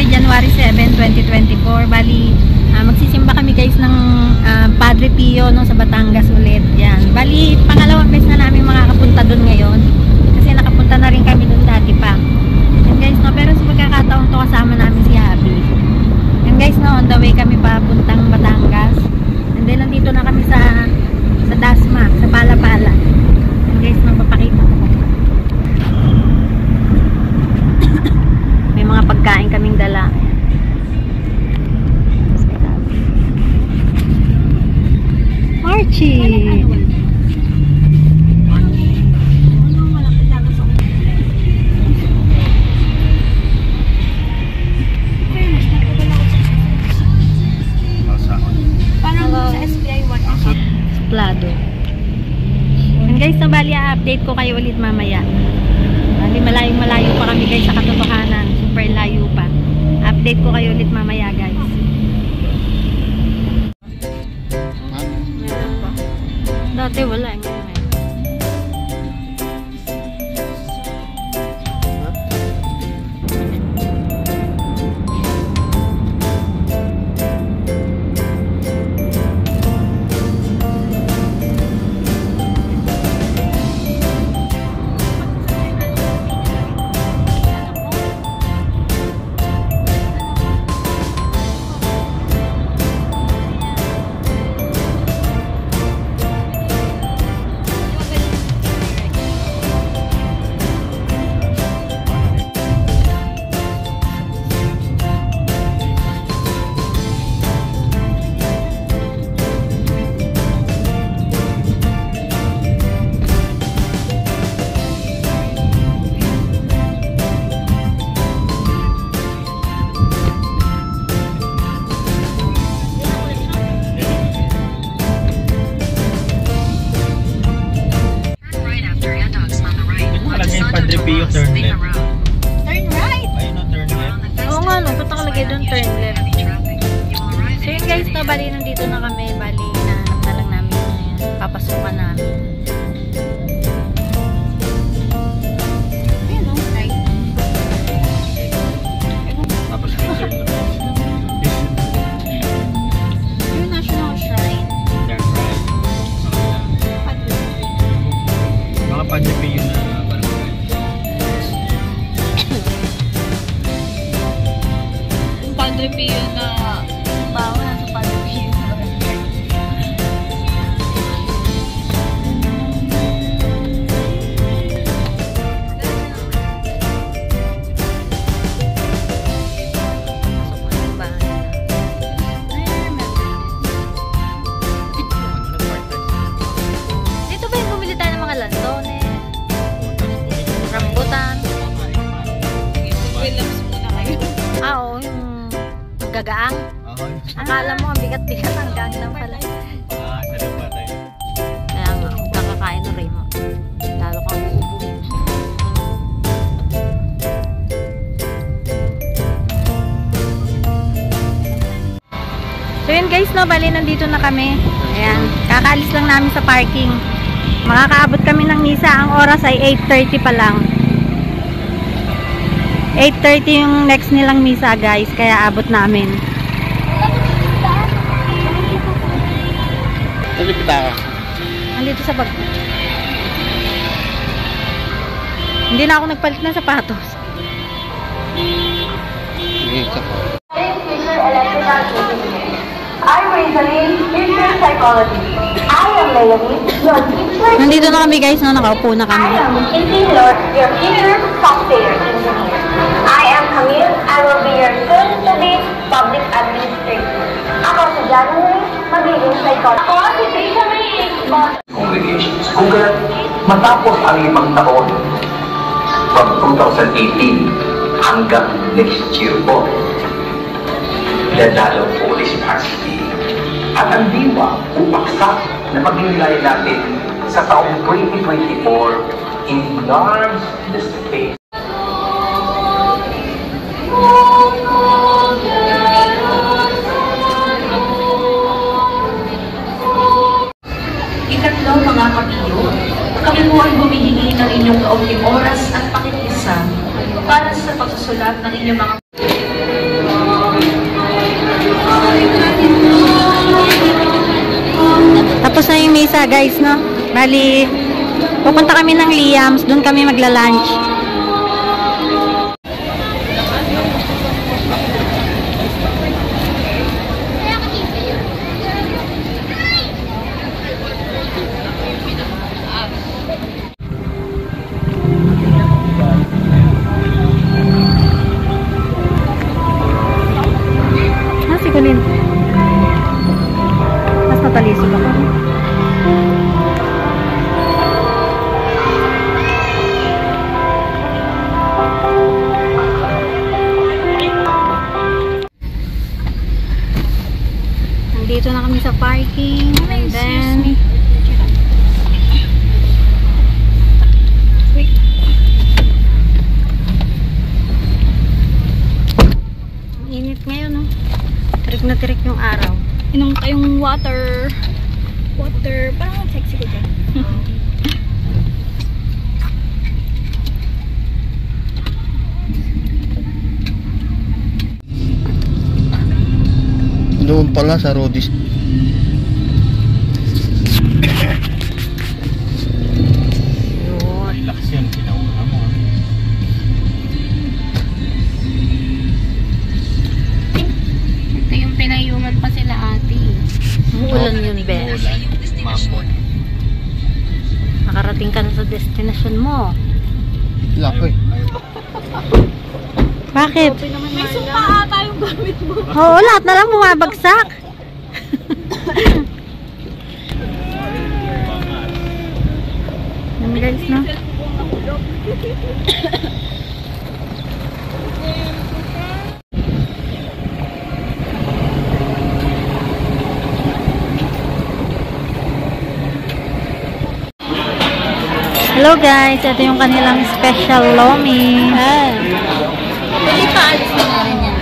January 7, 2024. Bali, magsisimba kami guys ng Padre Pio no, sa Batangas ulit. Yan. Bali, pangalawang beses na namin makakapunta doon ngayon. Kasi nakapunta na rin kami doon dati pa. Yan guys, no, pero sa pagkakataon to kasama namin si Abby. Yan guys, no, on the way kami papuntang Batangas. And then, nandito na kami sa Dasma, sa Palapala. Yan guys, no, papakita ko. May mga pagkain kaming dala. Archie! Parang sa SBI 1. Suplado. And guys, nabali update ko kayo ulit mamaya. Bali, malayo pa kami guys sa katotohanan. Super layo pa. Update ko kayo ulit mamaya guys. Meron pa. Dati wala. Ngayon meron. Padre Pio, turn left. Turn right? Ayun o, turn left. Oo nga, no. Ba't nakalagay doon turn left? So yun guys, no, bali nandito na kami. Bali, nahanap na lang namin yung papasukan namin. Ayun o, right. Tapos yung turn left. Yung National Shrine. Turn right. Mga Padre Pio na Padre Pio na bawa na sa Padre Pio. Dito ba yung bumili tayo ng mga lansones? Rambutan? Williams muna kayo. Oo, yung gagaang. Akala mo, ang bigat-bigat ang gang lang pala. Sarap ba tayo? Kaya nga, kung kakakain na rin mo, lalo kang uubuhin. So yun guys, no, bali nandito na kami. Ayan, kakaalis lang namin sa parking. Makakaabot kami ng misa. Ang oras ay 8:30 pa lang. 8:30 yung next nilang misa guys, kaya abot namin. Nalipit ka. Andito sa bag. Hindi na ako nagpalit ng sapatos. I'm Rizalyn, future psychology. I am Leonie, your teacher. Nandito na kami guys, no, nakaupo na kami. I am Kitty Lord, your future software engineer. I am Camille, I will be your soon-to-be public administrator. Ako si January, magiging psychologist. Ako si Trisha May Congregations. Kung kaya matapos ang 5 taon, from 2018 hanggang next year po, dadalaw po Holy Varsity at ang diwa upaksa na pagnilayan natin sa taong 2024 enlarge the space. Ikatlo, mga kapiyo, kami po ay humihingi ng inyong kaunting oras at pakikisa para sa pagsusulat ng inyong mga Tapos na yung mesa guys, no? Bali, pupunta kami ng Liam's, doon kami magla-lunch. Si Colin. Mas natalisod ako. Nandito na kami sa parking. And then init ngayon, no? Tirik na tirik yung araw. Inom tayong water. Water. Parang sexy ko dyan. Doon pala sa Rodis. Relax yan, pinauna mo. Ito yung pinayungan pa sila ate. Umuulan yun, Bes. Mambo. Nakarating ka na sa destination mo. Laki. Bakit? May sumpa ata yung gamit mo. Oo, lahat na lang bumabagsak. Yan guys, no? Hello guys, ito yung kanilang special lomi. Pwede pa alis na rin yan.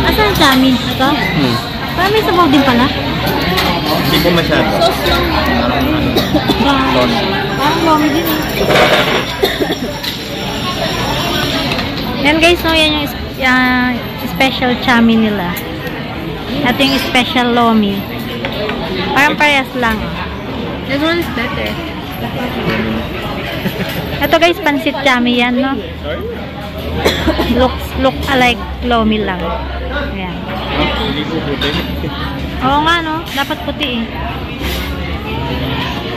Asan ang chami? Ito? Parang may sabaw din pala. Hindi po masyado. Parang lomi din eh. Yan guys, no, yan yung special chami nila. Ito yung special lomi. Parang parehas lang. This one is better. Ito guys, pansit chami yan, no? Look alike lomi lang. Ayan. Hindi po puti. Oo nga, no? Dapat puti eh.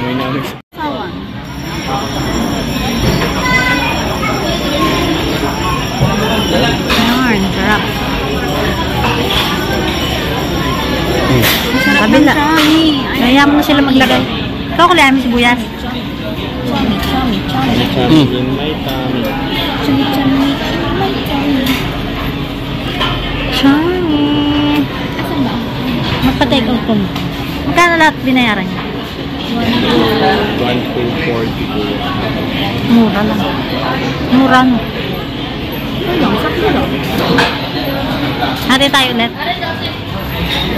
May namin. Sawan. Ayan, sarap. Kabila. Kaya mo na sila maglagay. Ikaw kulayan mo sibuyas. Chami, chami, chami. Chami, may tami. Chami, chami. May chami. Chami. Asan ba? Magpatay ka ito mo. Magkano lahat binayaran niya? 1.40. Mura lang. Mura no. Hati tayo ulit.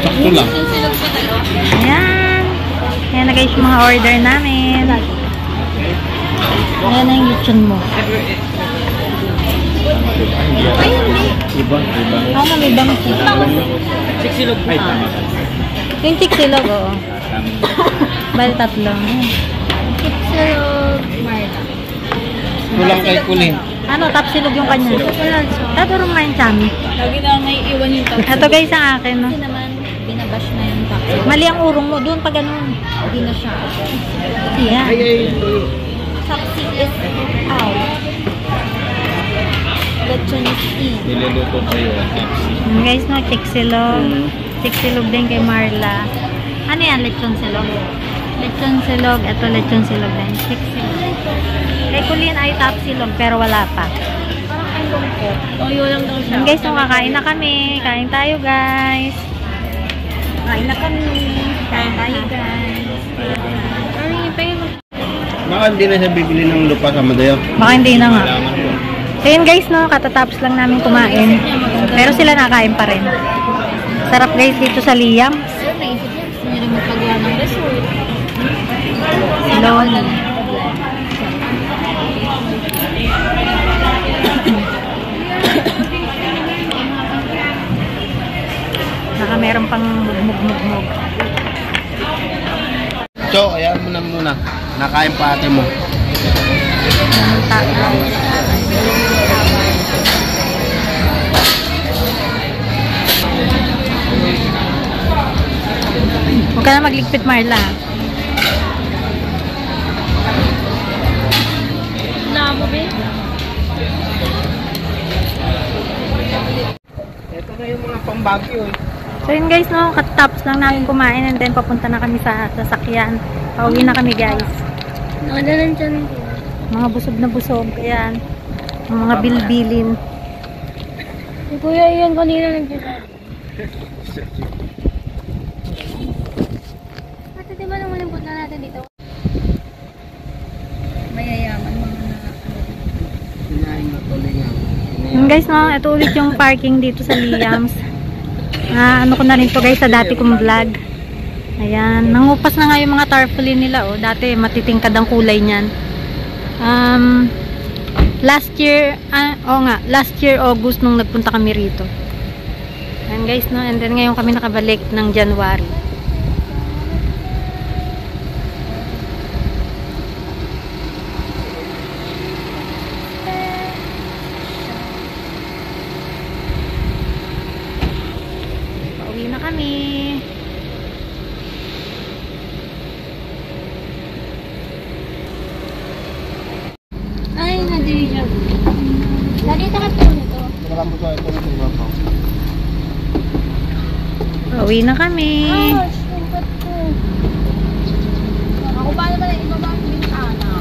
Sakto lang. Ayan. Ayan na guys yung mga order namin. Ayan na yung lechon mo. Ay, hindi. Iba. Ako nga may bangki. Siksilog. Ay, tama. Yung chiksilog, oo. Bali tatlo. Chiksilog. Marla. Kulang kay Kulin. Ano, tapsilog yung kanya. Tato rin yung chami. Lagi na may iwan yung tapos. Ito guys ang akin, no? Kasi naman, binabash na yung tapos. Mali ang urong mo. Doon pa ganun. Hindi na siya. Ayan. Tapsi is out. Lechon is in. Niluluto kayo. Ayan guys, no? Chiksilog. Chiksilog din kay Marla. Ano yan? Lechon silog. Lechon silog. Ito lechon silog din. Chiksilog. Kay Kulin ay tapsilog pero wala pa. Parang ang lungkot. Toyo lang daw siya. Ayan guys, no? Kakain na kami. Kain tayo guys. Kain na kami. Kain tayo guys. baka hindi na siya bibili ng lupa sa Madeo. Baka hindi na nga. Kailangan ko. So yun guys, no, katatapos lang namin kumain. Pero sila nakain pa rin. Sarap guys dito sa Liam. Sir, naisip niya. Gusto niya rin magpagawa ng resort. Lol. Naka meron pang mugmug-mugmug. So, ayan mo na muna. Nakain pa ate mo. Huwag ka na magligpit, Marla. Wala mo, babe. Ito na yung mga pambagyo eh. So yun guys, no, katapos lang namin kumain and then papunta na kami sa sasakyan. Pauwi na kami guys. Nakadalan dyan. Mga busog na busog. Ayan. Mga bilbilin. Si Kuya yun kanina nag-design. Ate, di ba nung malambot na natin dito? Mayayaman mga Sinahin mo tuloy nga. Yun guys, no, ito ulit yung parking dito sa Liams. Ano ko na rin to guys sa dati kong vlog. Ayan, nangupas na nga yung mga tarpaulin nila, oh. Dati matitingkad ang kulay niyan. Last year August nung nagpunta kami rito. Ayan guys, no, and then ngayon kami nakabalik ng January. Pauwi na kami. ay, na-deja vu. Lagi ka po nito. Pauwi na kami. Sumpat ko. Ako pa naman ang ibaba ang bintana.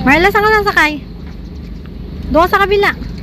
Marla, saan ka nasakay? Doon ka sa kabila.